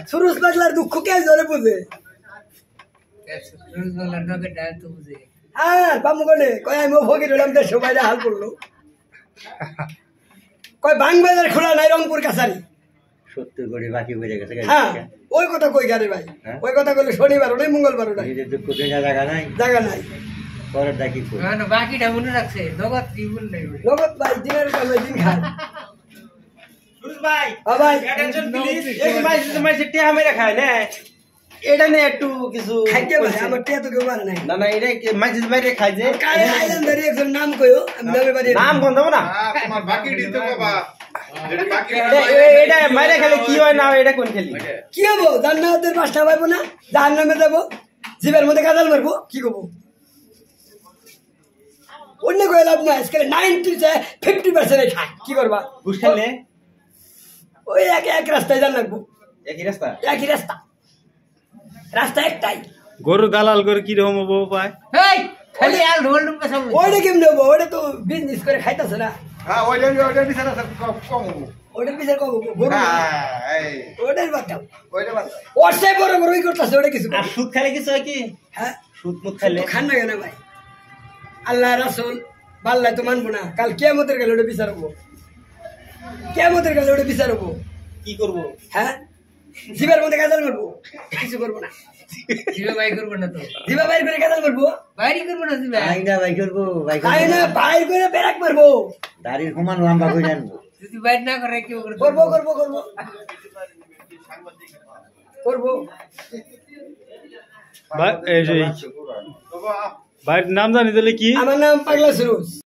সুরুজ পাগলার দুঃখ কে জোরে বুঝে আর বামু গনে কয় আমি ফকির হলাম তো সবাই হাল করলো কয় বাংবাজার খোলা নাই রংপুর কাছারি 70 কোটি বাকি বেড়ে গেছে। হ্যাঁ ওই কথা কই গারে ভাই ওই কথা কইলে শনিবার নাই মঙ্গলবার নাই জায়গা নাই পরের ডাকি কই না বাকিটা মনে রাখছে নগদ কি বল নাই নগদ ভাই দিনের কামে দিন খায় সুরজ ভাই ভাই অ্যাটেনশন প্লিজ এই মাইস টিয়া মেরে খায় না এটা নে একটু কিছু খাইতে ভাই আমার টিয়া তো কেউ মারে নাই না না এটা মাইস বাইরে খায় যে কারে আইলেন ধরে একজন নাম কইও আমি নামে বাড়ি নাম কোন দেব না তোমার বাকি দিতে বাবা যেটা বাকি এটা মাইরে খেলে কি হয় না এটা কোন খেলি কি হবো জান্নাতের পাঁচটা পাইবো না জাহান্নামে যাবো জীবের মধ্যে কাদাল মারবো কি করবো অন্য কই লাভ না আজকাল 90-50% খায় কি করবা বুঝলে ওই এক রাস্তায় যান লাগবো একই রাস্তা একই রাস্তা রাস্তা একটাই গরু দালাল করে কি রকম হবো পায় এই খালি আর ঢোল ঢুকে সব ওইটা কেমন হবো ওটা তো বিজনেস করে খাইতেছে না হ্যাঁ ওইটা বিচারা কম হবো ওটার পিছনে কম হবো গরু হ্যাঁ এই ওটার বাচ্চাও ওইটা বাদ অর্ষায় বড় বড়ই করতেছে ওটা কিছু আর সুদ খেলে কিছু হয় কি হ্যাঁ সুদ মুখ খেলে তো খান না কেন ভাই আল্লাহ রাসূল বাল্লাই তো মানবো না কাল কিয়ামতের গেলে ওটা বিচার হবো কিয়ামতের গেলে ওটা বিচার হবো কি করব হ্যাঁ জীবের মধ্যে কাজাল মারবো কিছু করবো না জিবে বাই করব না তো জীবা বাইর করে কাজাল মারবো বাইরে করব না জিবে আইনা ভাই করবো ভাই তাই না বাইর করে বেরাক মারবো দাড়ির সমান লম্বা করে আনবো যদি বাইরে না করে কি করব করবো করবো করবো করবো ভাই নাম জানি তাহলে কি আমার নাম পাগলা সুরুজ।